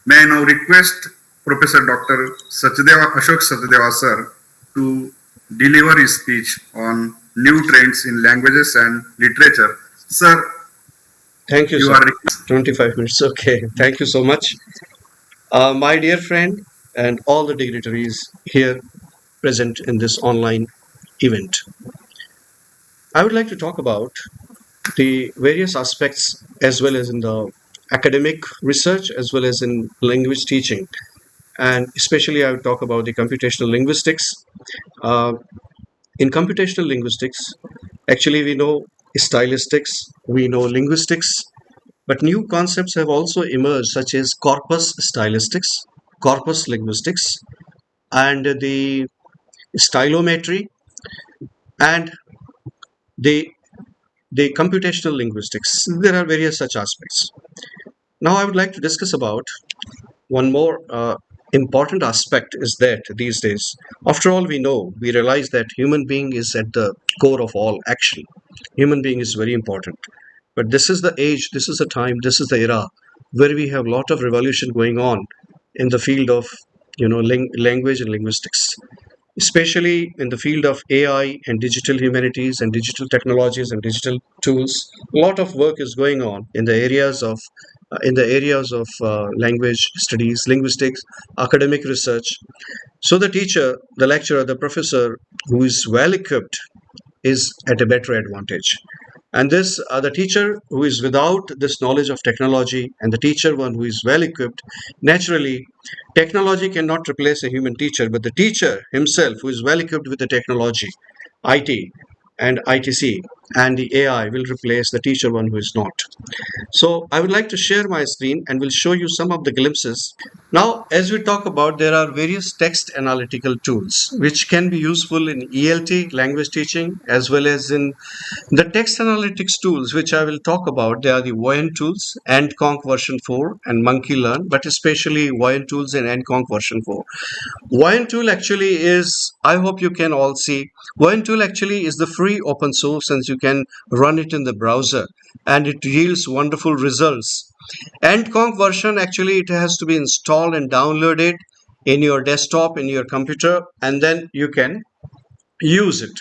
May I now request Professor Dr. Ashok Sachdeva sir to deliver his speech on new trends in languages and literature. Sir, Thank you, you sir. are 25 minutes. Okay. Thank you so much. My dear friend, and all the dignitaries here present in this online event. I would like to talk about the various aspects as well as in the academic research as well as in language teaching. And especially, I would talk about the computational linguistics. Uh, in computational linguistics, actually, we know stylistics, we know linguistics, but new concepts have also emerged, such as corpus stylistics, corpus linguistics, and the stylometry, and the computational linguistics. There are various such aspects. Now, I would like to discuss about one more important aspect is that these days, after all, we realize that human being is at the core of all action. Human being is very important. But this is the age, this is the time, this is the era where we have a lot of revolution going on in the field of language and linguistics, especially in the field of AI and digital humanities and digital technologies and digital tools. A lot of work is going on in the areas of language studies, linguistics, academic research. So the teacher, the lecturer, the professor who is well equipped is at a better advantage. And this the teacher who is without this knowledge of technology and the teacher one who is well equipped, naturally technology cannot replace a human teacher, but the teacher himself who is well equipped with the technology, IT and ITC and the AI will replace the teacher one who is not. So I would like to share my screen and will show you some of the glimpses. Now, as we talk about, there are various text analytical tools which can be useful in ELT, language teaching, as well as in the text analytics tools, which I will talk about. They are the Voyant tools, AntConc version 4 and Monkey Learn, but especially Voyant tools and AntConc version 4. Voyant tool actually is, I hope you can all see, Voyant tool actually is the free open source since you can run it in the browser and it yields wonderful results. AntConc version actually it has to be installed and downloaded in your desktop, in your computer, and then you can use it.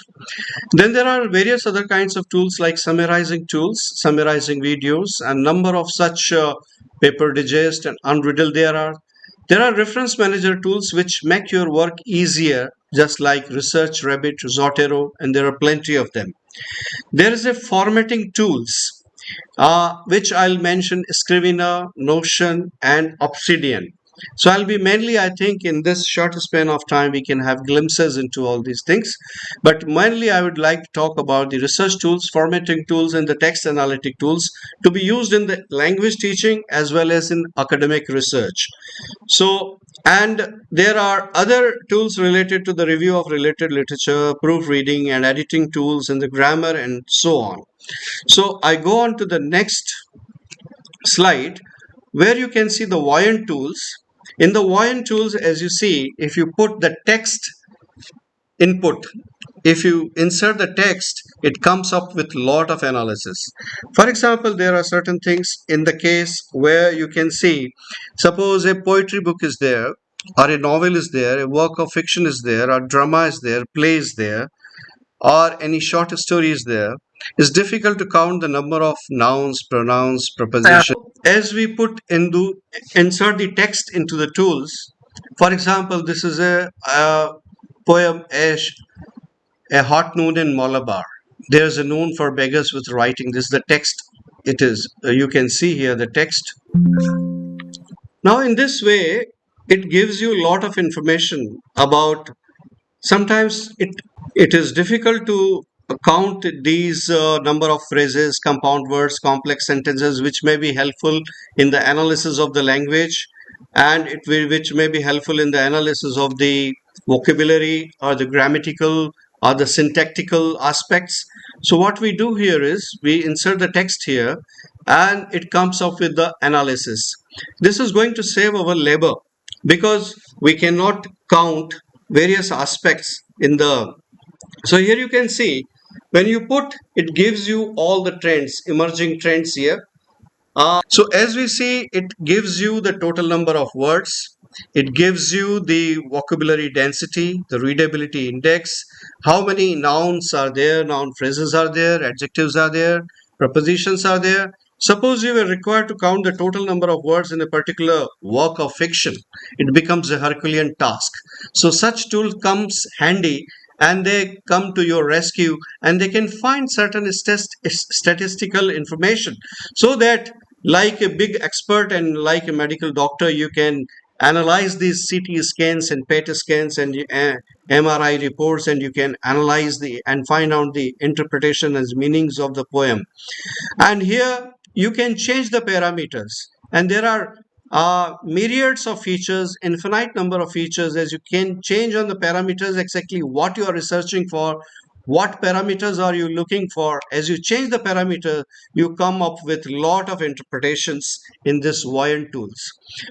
Then there are various other kinds of tools like summarizing tools, summarizing videos, and number of such paper digest and unriddle there are reference manager tools which make your work easier, just like Research Rabbit, Zotero, and there are plenty of them. There is a formatting tools which I'll mention Scrivener, Notion, and Obsidian. So I'll be mainly, I think, in this short span of time, we can have glimpses into all these things. But mainly, I would like to talk about the research tools, formatting tools, and the text analytic tools to be used in the language teaching as well as in academic research. So, and there are other tools related to the review of related literature, proofreading, and editing tools in the grammar, and so on. So I go on to the next slide where you can see the Voyant tools. In the Voyant tools, as you see, if you put the text input, if you insert the text, it comes up with lot of analysis. For example, there are certain things in the case where you can see, suppose a poetry book is there, or a novel is there, a work of fiction is there, or drama is there, play is there, or any short stories there, it's difficult to count the number of nouns, pronouns, prepositions. As we put into insert the text into the tools, for example, this is a poem, a hot noon in Malabar. There's a noon for beggars with writing. This is the text. It is. You can see here the text. Now, in this way, it gives you a lot of information about. Sometimes it is difficult to count these number of phrases, compound words, complex sentences, which may be helpful in the analysis of the language, and which may be helpful in the analysis of the vocabulary or the grammatical or the syntactical aspects. So what we do here is we insert the text here, and it comes up with the analysis. This is going to save our labor because we cannot count various aspects in the. So here you can see when you put, it gives you all the trends, emerging trends here, So as we see, it gives you the total number of words. It gives you the vocabulary density, the readability index, how many nouns are there, noun phrases are there, adjectives are there, prepositions are there. Suppose you were required to count the total number of words in a particular work of fiction, it becomes a Herculean task. So such tool comes handy and they come to your rescue and they can find certain statistical information so that like a big expert and like a medical doctor you can analyze these CT scans and PET scans and MRI reports, and you can analyze the and find out the interpretation and meanings of the poem. And here you can change the parameters, and there are myriads of features, infinite number of features, as you can change on the parameters exactly what you are researching for, what parameters are you looking for. As you change the parameter, you come up with lot of interpretations in this Voyant tools.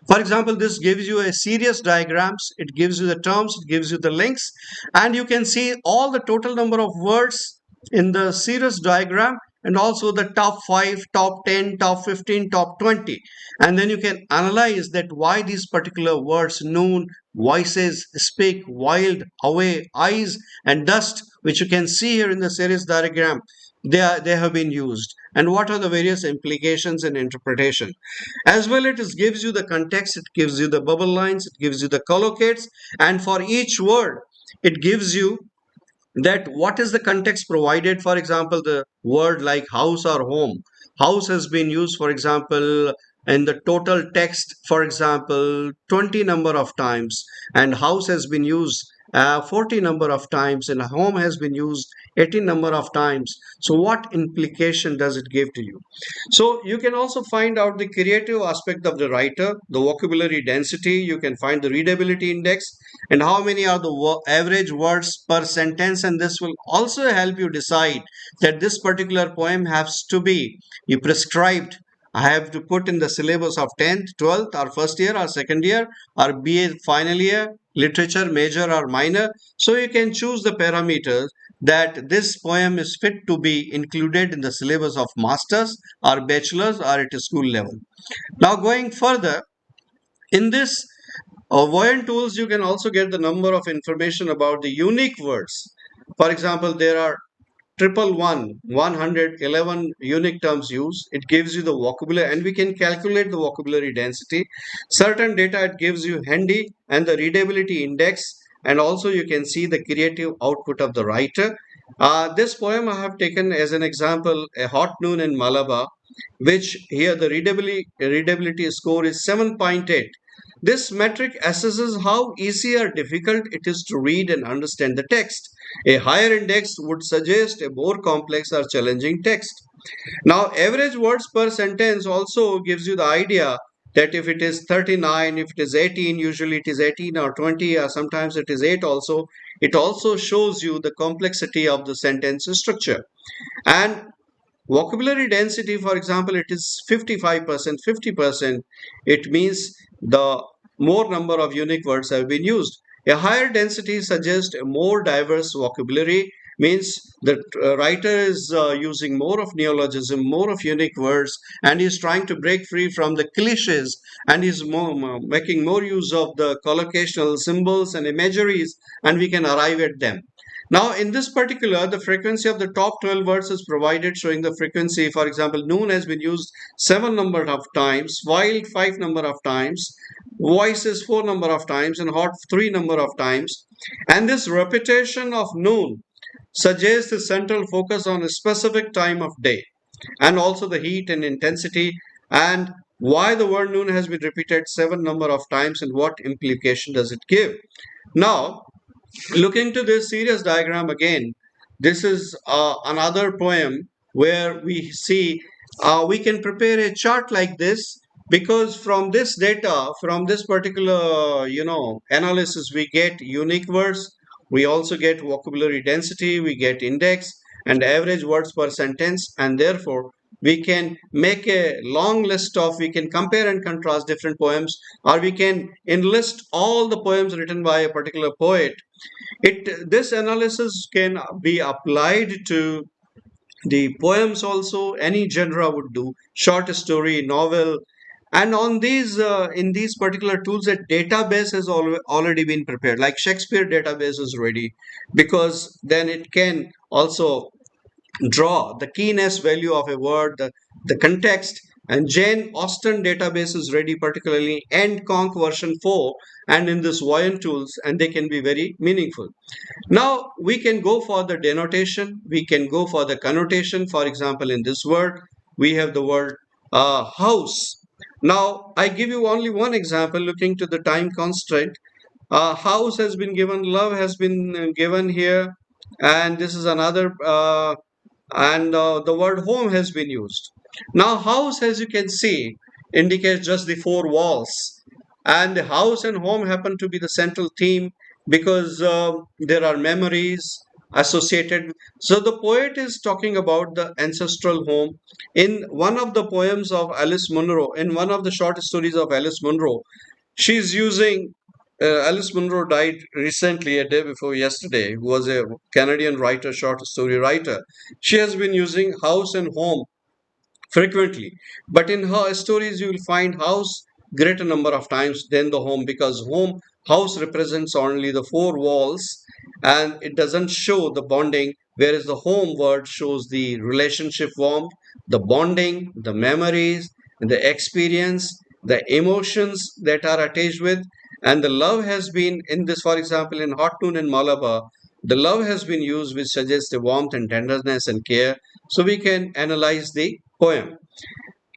For example, this gives you a series diagrams, it gives you the terms, it gives you the links, and you can see all the total number of words in the series diagram, and also the top 5, top 10, top 15, top 20. And then you can analyze that why these particular words, noon, voices, speak, wild, away, eyes, and dust, which you can see here in the series diagram, they have been used, and what are the various implications and interpretation. As well, it gives you the context, it gives you the bubble lines, it gives you the collocates, and for each word it gives you that what is the context provided. For example, the word like house or home, house has been used, for example, in the total text, for example, 20 number of times, and house has been used 40 number of times, and home has been used 18 number of times. So what implication does it give to you? So you can also find out the creative aspect of the writer, the vocabulary density, you can find the readability index, and how many are the average words per sentence, and this will also help you decide that this particular poem has to be you prescribed. I have to put in the syllabus of 10th, 12th, or first year, or second year, or BA final year, literature major or minor. So you can choose the parameters that this poem is fit to be included in the syllabus of masters or bachelors or at a school level. Now going further, in this Voyant tools, you can also get the number of information about the unique words. For example, there are 111 unique terms used. It gives you the vocabulary, and we can calculate the vocabulary density. Certain data it gives you handy, and the readability index, and also you can see the creative output of the writer. This poem I have taken as an example, A Hot Noon in Malabar, which here the readability score is 7.8. This metric assesses how easy or difficult it is to read and understand the text. A higher index would suggest a more complex or challenging text. Now, average words per sentence also gives you the idea that if it is 39, if it is 18, usually it is 18 or 20, or sometimes it is 8 also. It also shows you the complexity of the sentence structure. And vocabulary density, for example, it is 55%, 50%. It means the more number of unique words have been used. A higher density suggests a more diverse vocabulary, means the writer is using more of neologism, more of unique words, and is trying to break free from the cliches, and is making more use of the collocational symbols and imageries, and we can arrive at them. Now, in this particular, the frequency of the top 12 words is provided, showing the frequency. For example, noon has been used 7 number of times, wild 5 number of times, voice is 4 number of times, and hot 3 number of times. And this repetition of noon suggests the central focus on a specific time of day, and also the heat and intensity, and why the word noon has been repeated 7 number of times, and what implication does it give. Now, looking to this series diagram again, this is another poem where we see we can prepare a chart like this, because from this data, from this particular analysis, we get unique words, we also get vocabulary density, we get index and average words per sentence, and therefore we can make a long list of, we can compare and contrast different poems, or we can enlist all the poems written by a particular poet. It This analysis can be applied to The poems also, any genre would do, short story, novel. And on these in these particular tools, a database has already been prepared, like Shakespeare database is ready, because then it can also draw the keenness value of a word, the context. And Jane Austen database is ready, particularly and Conk version 4, and in this Voyant tools, and they can be very meaningful. Now we can go for the denotation, we can go for the connotation. For example, in this word, we have the word house. Now I give you only one example looking to the time constraint. House has been given, love has been given here, and this is another, and the word home has been used. Now, house, as you can see, indicates just the four walls, and the house and home happen to be the central theme because there are memories associated. So, the poet is talking about the ancestral home. In one of the poems of Alice Munro, in one of the short stories of Alice Munro, she's using Alice Munro died recently, a day before yesterday, who was a Canadian writer, short story writer. She has been using house and home frequently, but in her stories you will find house greater number of times than the home, because home house represents only the four walls and it doesn't show the bonding, whereas the home word shows the relationship warmth, the bonding, the memories, the experience, the emotions that are attached with. And the love has been in this, for example, in Hot Noon in Malabar, the love has been used, which suggests the warmth and tenderness and care. So we can analyze the poem.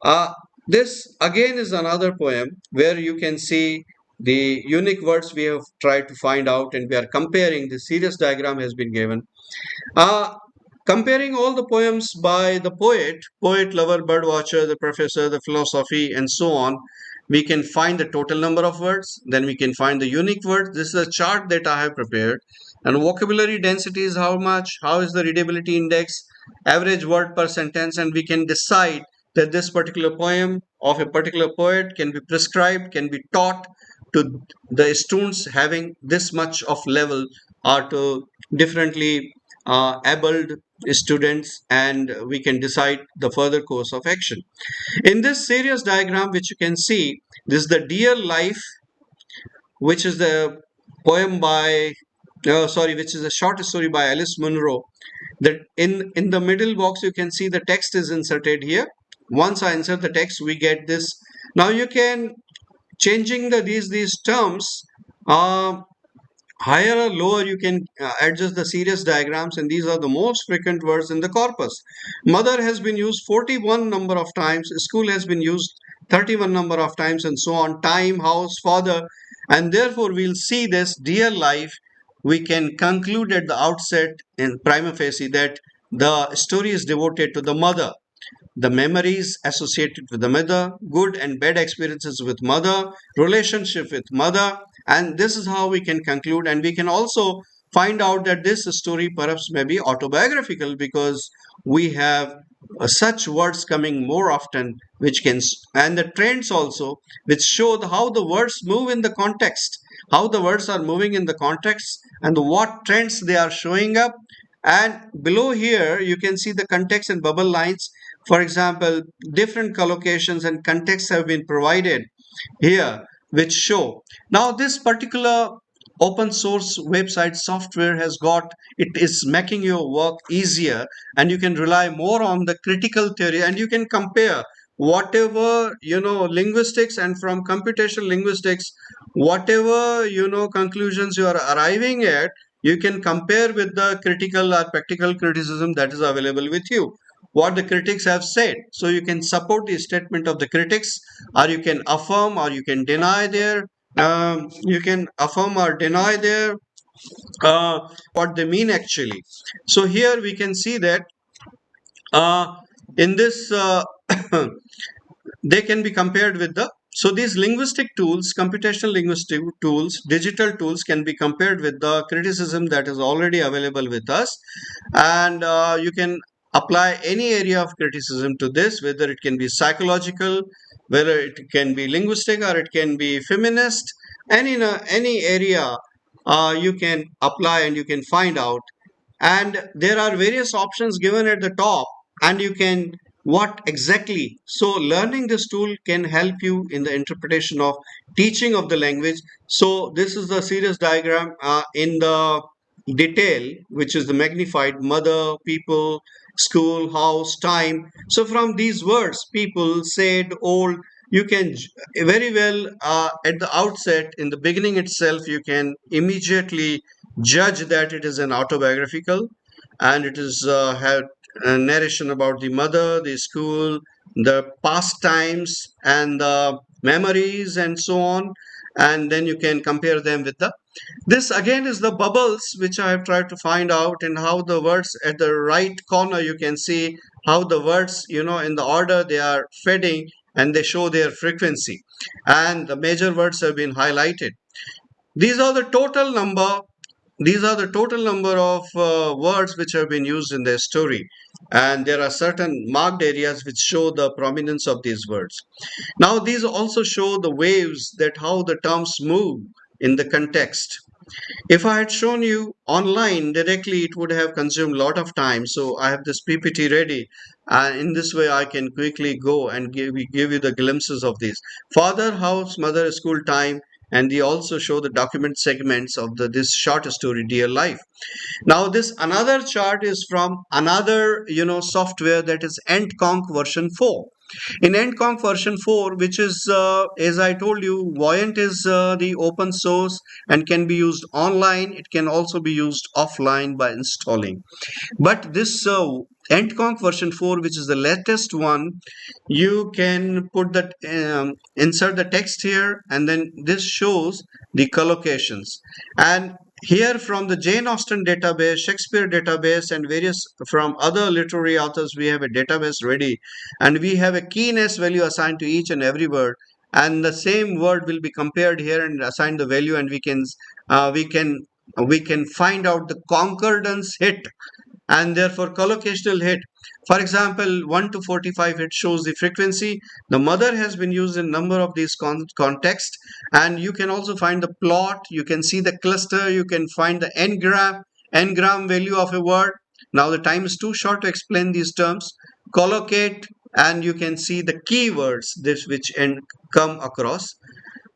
Uh, this again is another poem where you can see the unique words we have tried to find out, and we are comparing. The serious diagram has been given. Uh, Comparing all the poems by the poet, lover, bird watcher, the professor, the philosophy, and so on, we can find the total number of words. Then we can find the unique words. This is a chart that I have prepared. And vocabulary density is how much, how is the readability index, average word per sentence, and we can decide that this particular poem of a particular poet can be prescribed, can be taught to the students having this much of level, or to differently abled students, and we can decide the further course of action. In this serious diagram, which you can see, this is the Dear Life, which is the poem by, which is a short story by Alice Munro. That in the middle box, you can see the text is inserted here. Once I insert the text, we get this. Now you can changing these terms. Higher or lower, you can adjust the serious diagrams, and these are the most frequent words in the corpus. Mother has been used 41 number of times, school has been used 31 number of times, and so on. Time, house, father, and therefore we'll see this dear life. We can conclude at the outset in prima facie that the story is devoted to the mother, the memories associated with the mother, good and bad experiences with mother, relationship with mother, and this is how we can conclude. And we can also find out that this story perhaps may be autobiographical, because we have such words coming more often, which can, and the trends also, which show how the words move in the context, how the words are moving in the context, and what trends they are showing up. And below here you can see the context and bubble lines. For example, different collocations and contexts have been provided here, which show. Now, this particular open source website software has got, it is making your work easier, and you can rely more on the critical theory, and you can compare whatever linguistics, and from computational linguistics, whatever conclusions you are arriving at, you can compare with the critical or practical criticism that is available with you, what the critics have said. So you can support the statement of the critics, or you can affirm, or you can deny their, you can affirm or deny their, what they mean actually. So here we can see that in this they can be compared with the, so these linguistic tools, computational linguistic tools, digital tools, can be compared with the criticism that is already available with us. And you can apply any area of criticism to this, whether it can be psychological, whether it can be linguistic, or it can be feminist. Any area you can apply, and you can find out. and there are various options given at the top, and you can what exactly. So learning this tool can help you in the interpretation of teaching of the language. So this is the series diagram in the detail, which is the magnified: mother, people, school, house, time. So from these words, people, said, old, you can very well at the outset, in the beginning itself, you can immediately judge that it is an autobiographical, and it is had a narration about the mother, the school, the past times, and the memories, and so on. And then you can compare them with the, this again is the bubbles which I have tried to find out, and how the words at the right corner, you can see how the words, in the order they are fading, and they show their frequency, and the major words have been highlighted. These are the total number. These are the total number of words which have been used in their story, and there are certain marked areas which show the prominence of these words. Now, these also show the waves, that how the terms move in the context. If I had shown you online directly, it would have consumed a lot of time. So I have this PPT ready. And in this way, I can quickly go and give you the glimpses of these. Father, house, mother, school, time. And they also show the document segments of this short story, Dear Life. Now, this another chart is from another, software, that is EndConc version 4. In EndConc version 4, which is, as I told you, Voyant is the open source and can be used online. It can also be used offline by installing. But this EndConc version 4, which is the latest one, you can put that, insert the text here, and then this shows the collocations. And here from the Jane Austen database, Shakespeare database, and various from other literary authors, we have a database ready, and we have a keyness value assigned to each and every word. And the same word will be compared here and assign the value, and uh, we can we can find out the concordance hit, and therefore collocational hit. For example, 1 to 45, it shows the frequency. The mother has been used in number of these contexts, and you can also find the plot. You can see the cluster. You can find the n-gram value of a word. Now the time is too short to explain these terms. Collocate, and you can see the keywords this which come across.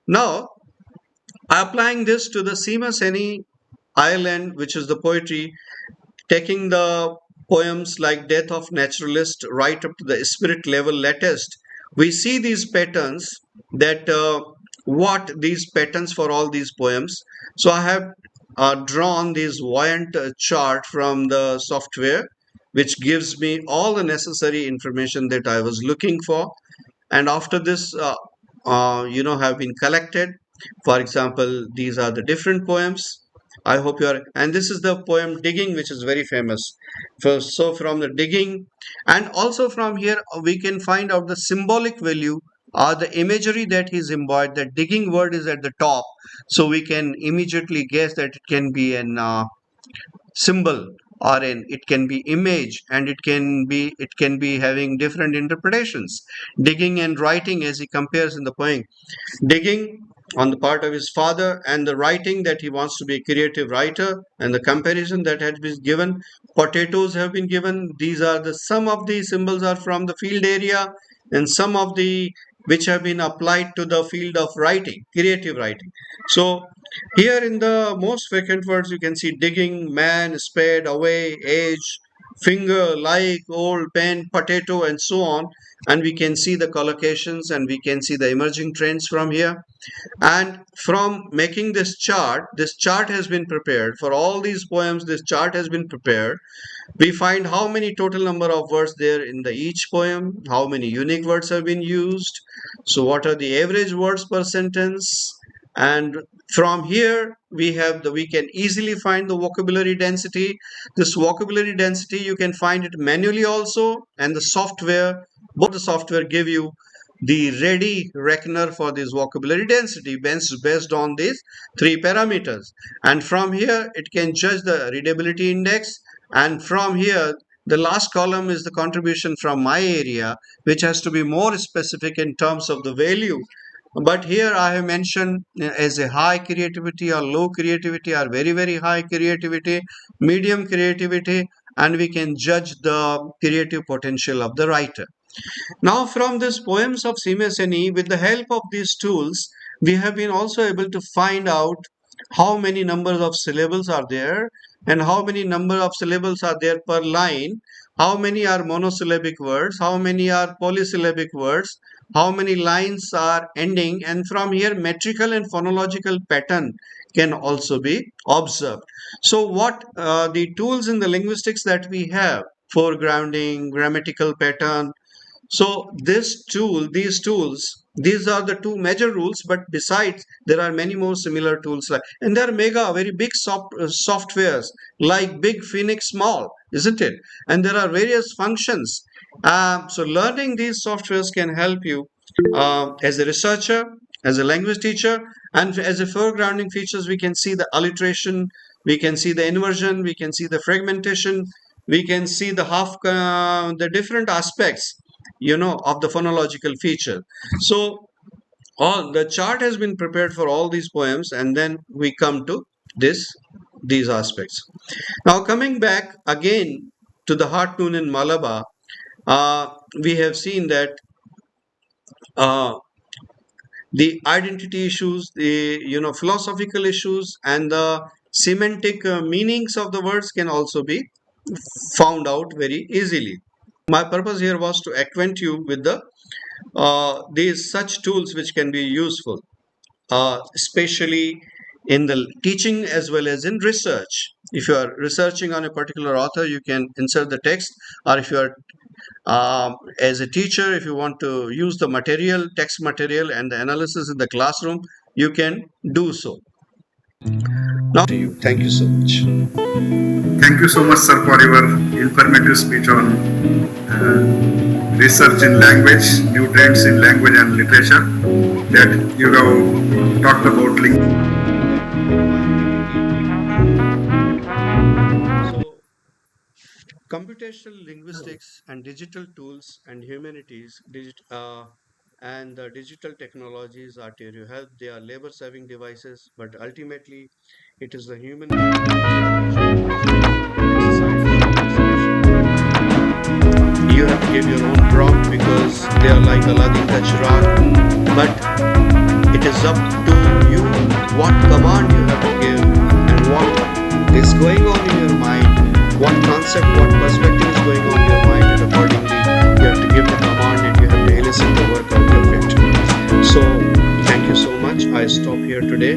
Now, applying this to the Sima Seni Island, which is the poetry, taking the poems like Death of Naturalist right up to the spirit level latest, we see these patterns, that what these patterns for all these poems. So I have drawn this Voyant chart from the software, which gives me all the necessary information that I was looking for. And after this, have been collected. For example, these are the different poems. I hope you are, and this is the poem Digging, which is very famous. So from the Digging, and also from here, we can find out the symbolic value or the imagery that is embodied. That digging word is at the top, so we can immediately guess that it can be an symbol, or an it can be image, and it can be having different interpretations. Digging and writing, as he compares in the poem, digging on the part of his father, and the writing, that he wants to be a creative writer, and the comparison that has been given. Potatoes have been given. These are the some of the symbols are from the field area, and some of the which have been applied to the field of writing, creative writing. So here in the most frequent words, you can see digging, man, spade, away, age, finger, like, old, pen, potato, and so on. And we can see the collocations, and we can see the emerging trends from here. And from making this chart has been prepared for all these poems. This chart has been prepared. We find how many total number of words there in the each poem, how many unique words have been used, so what are the average words per sentence. And from here, we can easily find the vocabulary density. This vocabulary density, you can find it manually also, and the software, both the software give you the ready reckoner for this vocabulary density based on these three parameters. And from here, it can judge the readability index. And from here, the last column is the contribution from my area, which has to be more specific in terms of the value. But here I have mentioned as a high creativity or low creativity or very, very high creativity, medium creativity, and we can judge the creative potential of the writer. Now, from these poems of CMSNE, with the help of these tools, we have been also able to find out how many numbers of syllables are there and how many number of syllables are there per line, how many are monosyllabic words, how many are polysyllabic words, how many lines are ending, and from here metrical and phonological pattern can also be observed. So what the tools in the linguistics that we have, foregrounding, grammatical pattern, so these tools, these are the two major rules. But besides, there are many more similar tools, like, and they are mega, very big softwares like Big Phoenix Small, isn't it? And there are various functions. So learning these softwares can help you as a researcher, as a language teacher, and as a foregrounding features. We can see the alliteration, we can see the inversion, we can see the fragmentation, we can see the the different aspects, of the phonological feature. So all the chart has been prepared for all these poems, and then we come to these aspects. Now, coming back again to the heart tune in Malabar, uh, we have seen that uh, the identity issues, the philosophical issues, and the semantic meanings of the words can also be found out very easily. My purpose here was to acquaint you with these such tools which can be useful, especially in the teaching as well as in research. If you are researching on a particular author, you can insert the text, or if you are as a teacher, if you want to use the material, text material, and the analysis in the classroom, you can do so. Now to you. Thank you so much. Thank you so much, sir, for your informative speech on research in language, new trends in language and literature, that you have talked about So, computational linguistics and digital tools and humanities, and the digital technologies are to your help. They are labor-saving devices, but ultimately, it is the human mind which exercise the solution. You have to give your own prompt because they are like Aladdin touch rock, but it is up to you what command you have to give and what is going on in your mind, what concept, what perspective is going on in your mind, and accordingly you have to give the command and you have to elicit the work out of it. So thank you so much. I stop here today.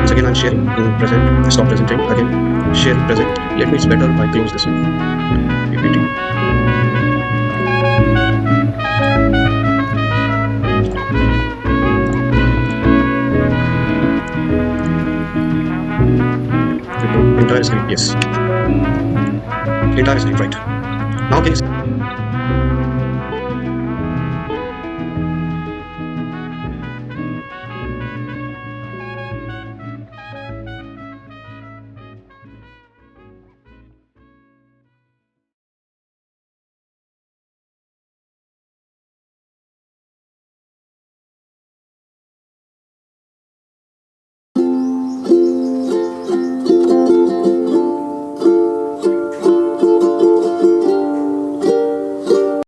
Once again, I'm sharing in present. Stop presenting again. Sharing present. Let me, it's better if I close this PPT. Entire screen, yes. Entire screen, right. Now can you see?